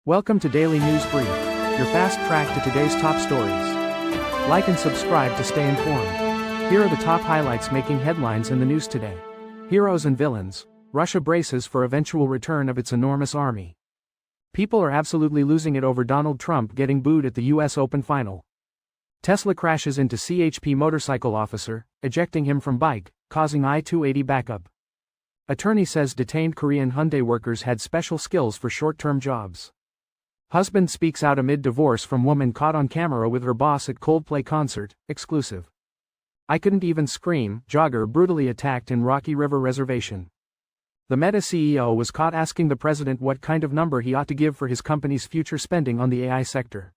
Welcome to Daily News Brief, your fast track to today's top stories. Like and subscribe to stay informed. Here are the top highlights making headlines in the news today. Heroes and villains. Russia braces for eventual return of its enormous army. People are absolutely losing it over Donald Trump getting booed at the US Open final. Tesla crashes into CHP motorcycle officer, ejecting him from bike, causing I-280 backup. Attorney says detained Korean Hyundai workers had special skills for short-term jobs. Husband speaks out amid divorce from woman caught on camera with her boss at Coldplay Concert, exclusive. I couldn't even scream, Jogger brutally attacked in Rocky River Reservation. The Meta CEO was caught asking the president what kind of number he ought to give for his company's future spending on the AI sector.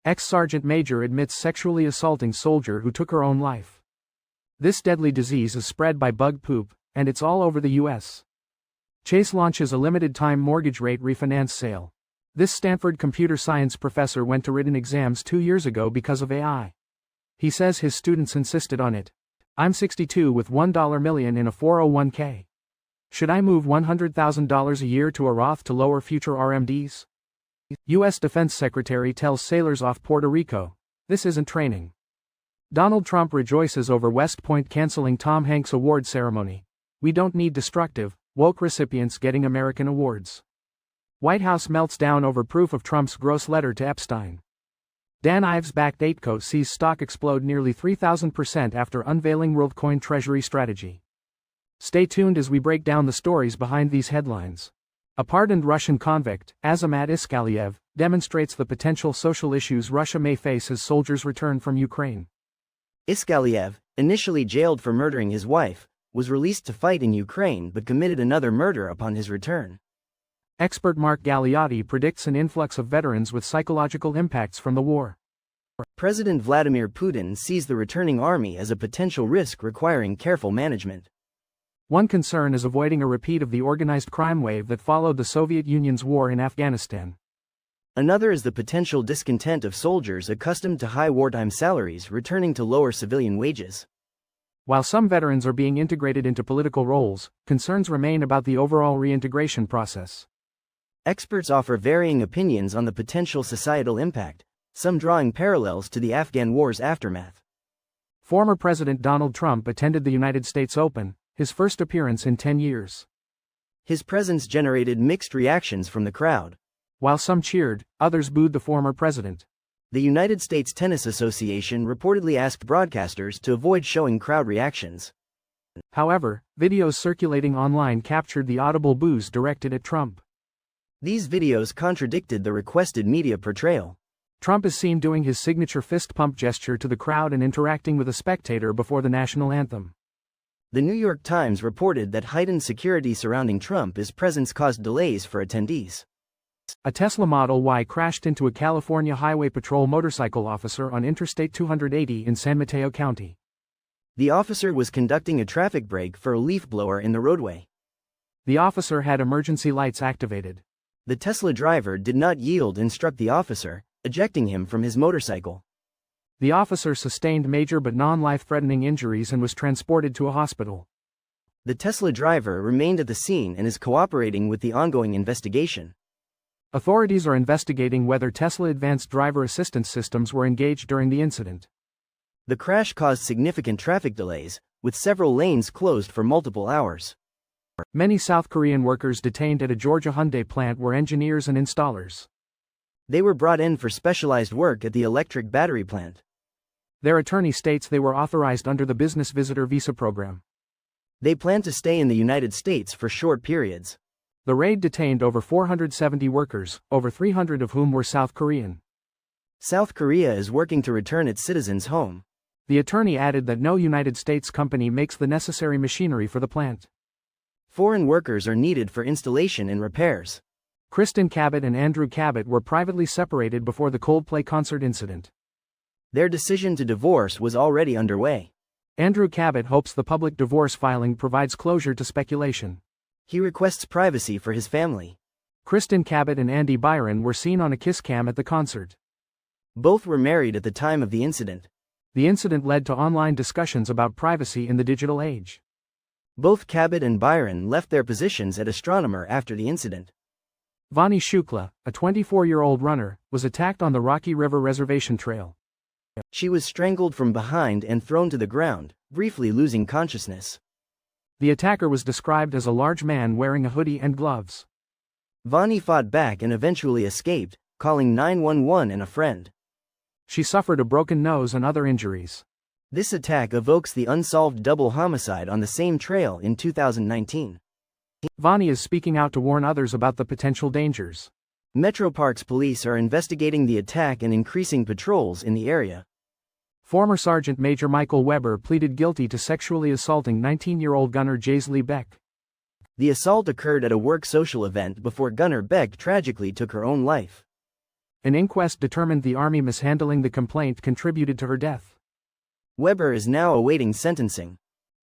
Ex-sergeant major admits sexually assaulting soldier who took her own life. This deadly disease is spread by bug poop, and it's all over the US. Chase launches a limited-time mortgage rate refinance sale. This Stanford computer science professor went to written exams 2 years ago because of AI. He says his students insisted on it. I'm 62 with $1 million in a 401k. Should I move $100,000 a year to a Roth to lower future RMDs? U.S. Defense Secretary tells sailors off Puerto Rico, this isn't training. Donald Trump rejoices over West Point canceling Tom Hanks award ceremony. We don't need destructive, woke recipients getting American awards. White House melts down over proof of Trump's gross letter to Epstein. Dan Ives-backed Aitco sees stock explode nearly 3,000% after unveiling WorldCoin treasury strategy. Stay tuned as we break down the stories behind these headlines. A pardoned Russian convict, Azamat Iskaliev, demonstrates the potential social issues Russia may face as soldiers return from Ukraine. Iskaliev, initially jailed for murdering his wife, was released to fight in Ukraine but committed another murder upon his return. Expert Mark Galeotti predicts an influx of veterans with psychological impacts from the war. President Vladimir Putin sees the returning army as a potential risk requiring careful management. One concern is avoiding a repeat of the organized crime wave that followed the Soviet Union's war in Afghanistan. Another is the potential discontent of soldiers accustomed to high wartime salaries returning to lower civilian wages. While some veterans are being integrated into political roles, concerns remain about the overall reintegration process. Experts offer varying opinions on the potential societal impact, some drawing parallels to the Afghan war's aftermath. Former President Donald Trump attended the United States Open, his first appearance in 10 years. His presence generated mixed reactions from the crowd. While some cheered, others booed the former president. The United States Tennis Association reportedly asked broadcasters to avoid showing crowd reactions. However, videos circulating online captured the audible boos directed at Trump. These videos contradicted the requested media portrayal. Trump is seen doing his signature fist pump gesture to the crowd and interacting with a spectator before the national anthem. The New York Times reported that heightened security surrounding Trump's presence caused delays for attendees. A Tesla Model Y crashed into a California Highway Patrol motorcycle officer on Interstate 280 in San Mateo County. The officer was conducting a traffic brake for a leaf blower in the roadway. The officer had emergency lights activated. The Tesla driver did not yield and struck the officer, ejecting him from his motorcycle. The officer sustained major but non-life-threatening injuries and was transported to a hospital. The Tesla driver remained at the scene and is cooperating with the ongoing investigation. Authorities are investigating whether Tesla advanced driver assistance systems were engaged during the incident. The crash caused significant traffic delays, with several lanes closed for multiple hours. Many South Korean workers detained at a Georgia Hyundai plant were engineers and installers. They were brought in for specialized work at the electric battery plant. Their attorney states they were authorized under the Business Visitor Visa program. They plan to stay in the United States for short periods. The raid detained over 470 workers, over 300 of whom were South Korean. South Korea is working to return its citizens home. The attorney added that no United States company makes the necessary machinery for the plant. Foreign workers are needed for installation and repairs. Kristen Cabot and Andrew Cabot were privately separated before the Coldplay Concert incident. Their decision to divorce was already underway. Andrew Cabot hopes the public divorce filing provides closure to speculation. He requests privacy for his family. Kristen Cabot and Andy Byron were seen on a kiss cam at the concert. Both were married at the time of the incident. The incident led to online discussions about privacy in the digital age. Both Cabot and Byron left their positions at Astronomer after the incident. Vani Shukla, a 24-year-old runner, was attacked on the Rocky River Reservation trail. She was strangled from behind and thrown to the ground, briefly losing consciousness. The attacker was described as a large man wearing a hoodie and gloves. Vani fought back and eventually escaped, calling 911 and a friend. She suffered a broken nose and other injuries. This attack evokes the unsolved double homicide on the same trail in 2019. Vani is speaking out to warn others about the potential dangers. Metroparks police are investigating the attack and increasing patrols in the area. Former Sergeant Major Michael Weber pleaded guilty to sexually assaulting 19-year-old gunner Jaisley Beck. The assault occurred at a work social event before gunner Beck tragically took her own life. An inquest determined the Army mishandling the complaint contributed to her death. Weber is now awaiting sentencing.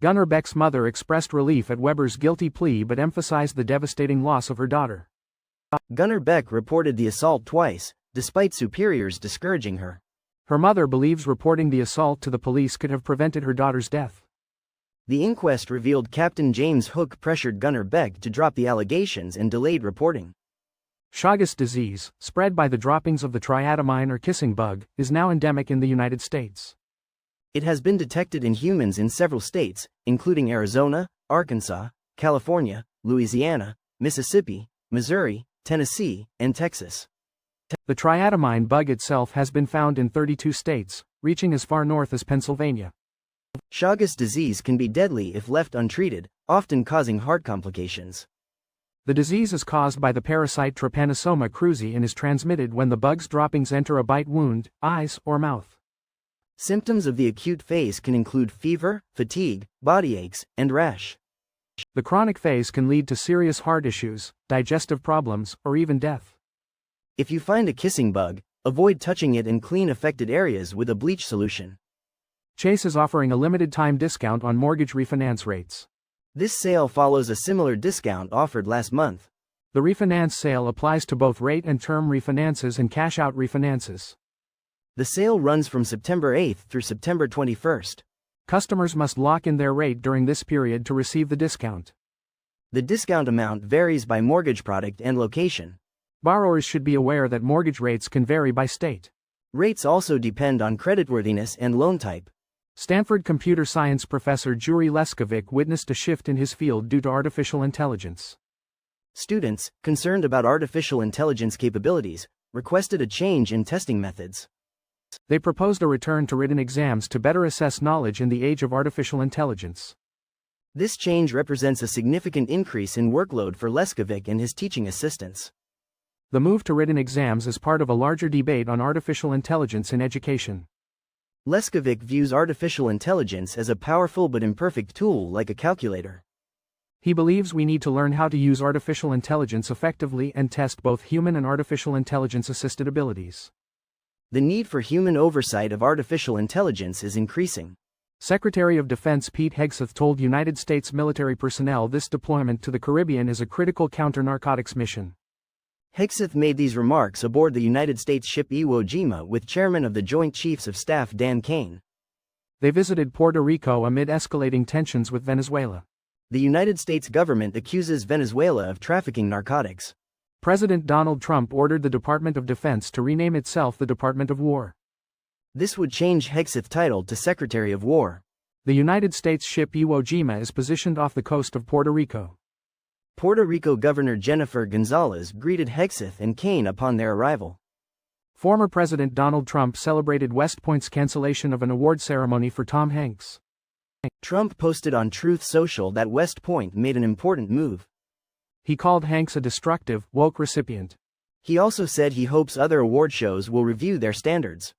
Gunner Beck's mother expressed relief at Weber's guilty plea but emphasized the devastating loss of her daughter. Gunner Beck reported the assault twice, despite superiors discouraging her. Her mother believes reporting the assault to the police could have prevented her daughter's death. The inquest revealed Captain James Hook pressured Gunner Beck to drop the allegations and delayed reporting. Chagas disease, spread by the droppings of the triatomine or kissing bug, is now endemic in the United States. It has been detected in humans in several states, including Arizona, Arkansas, California, Louisiana, Mississippi, Missouri, Tennessee, and Texas. The triatomine bug itself has been found in 32 states, reaching as far north as Pennsylvania. Chagas disease can be deadly if left untreated, often causing heart complications. The disease is caused by the parasite Trypanosoma cruzi and is transmitted when the bug's droppings enter a bite wound, eyes, or mouth. Symptoms of the acute phase can include fever, fatigue, body aches, and rash. The chronic phase can lead to serious heart issues, digestive problems, or even death. If you find a kissing bug, avoid touching it and clean affected areas with a bleach solution. Chase is offering a limited-time discount on mortgage refinance rates. This sale follows a similar discount offered last month. The refinance sale applies to both rate and term refinances and cash-out refinances. The sale runs from September 8th through September 21st. Customers must lock in their rate during this period to receive the discount. The discount amount varies by mortgage product and location. Borrowers should be aware that mortgage rates can vary by state. Rates also depend on creditworthiness and loan type. Stanford computer science professor Yuri Leskovic witnessed a shift in his field due to artificial intelligence. Students, concerned about artificial intelligence capabilities, requested a change in testing methods. They proposed a return to written exams to better assess knowledge in the age of artificial intelligence. This change represents a significant increase in workload for Leskovic and his teaching assistants. The move to written exams is part of a larger debate on artificial intelligence in education. Leskovic views artificial intelligence as a powerful but imperfect tool like a calculator. He believes we need to learn how to use artificial intelligence effectively and test both human and artificial intelligence-assisted abilities. The need for human oversight of artificial intelligence is increasing. Secretary of Defense Pete Hegseth told United States military personnel this deployment to the Caribbean is a critical counter-narcotics mission. Hegseth made these remarks aboard the United States ship Iwo Jima with Chairman of the Joint Chiefs of Staff Dan Kane. They visited Puerto Rico amid escalating tensions with Venezuela. The United States government accuses Venezuela of trafficking narcotics. President Donald Trump ordered the Department of Defense to rename itself the Department of War. This would change Hegseth's title to Secretary of War. The United States ship Iwo Jima is positioned off the coast of Puerto Rico. Puerto Rico Governor Jennifer Gonzalez greeted Hegseth and Kane upon their arrival. Former President Donald Trump celebrated West Point's cancellation of an award ceremony for Tom Hanks. Trump posted on Truth Social that West Point made an important move. He called Hanks a destructive, woke recipient. He also said he hopes other award shows will review their standards.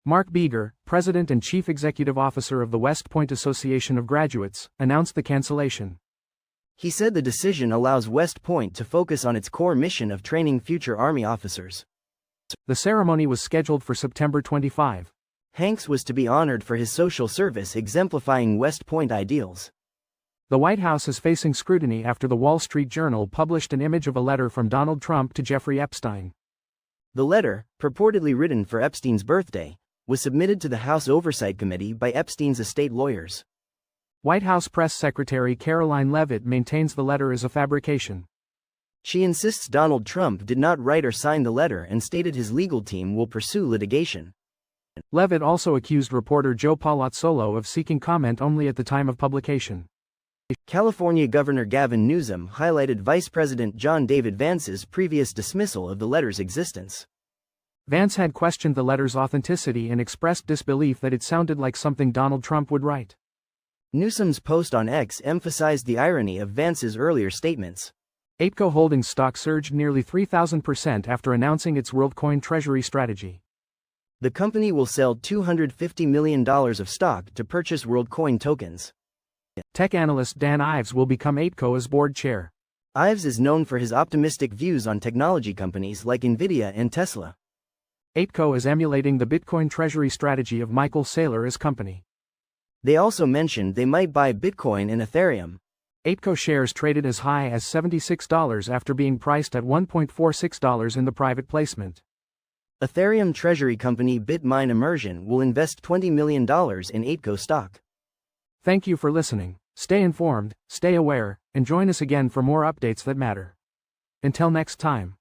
Mark Beeger, President and Chief Executive Officer of the West Point Association of Graduates, announced the cancellation. He said the decision allows West Point to focus on its core mission of training future Army officers. The ceremony was scheduled for September 25. Hanks was to be honored for his social service exemplifying West Point ideals. The White House is facing scrutiny after the Wall Street Journal published an image of a letter from Donald Trump to Jeffrey Epstein. The letter, purportedly written for Epstein's birthday, was submitted to the House Oversight Committee by Epstein's estate lawyers. White House Press Secretary Caroline Leavitt maintains the letter is a fabrication. She insists Donald Trump did not write or sign the letter and stated his legal team will pursue litigation. Levitt also accused reporter Joe Palazzolo of seeking comment only at the time of publication. California Governor Gavin Newsom highlighted Vice President John David Vance's previous dismissal of the letter's existence. Vance had questioned the letter's authenticity and expressed disbelief that it sounded like something Donald Trump would write. Newsom's post on X emphasized the irony of Vance's earlier statements. APECO Holdings stock surged nearly 3,000% after announcing its WorldCoin treasury strategy. The company will sell $250 million of stock to purchase WorldCoin tokens. Tech analyst Dan Ives will become APECO's board chair. Ives is known for his optimistic views on technology companies like Nvidia and Tesla. APECO is emulating the Bitcoin treasury strategy of Michael Saylor's company. They also mentioned they might buy Bitcoin and Ethereum. APECO shares traded as high as $76 after being priced at $1.46 in the private placement. Ethereum treasury company BitMine Immersion will invest $20 million in APECO stock. Thank you for listening. Stay informed, stay aware, and join us again for more updates that matter. Until next time.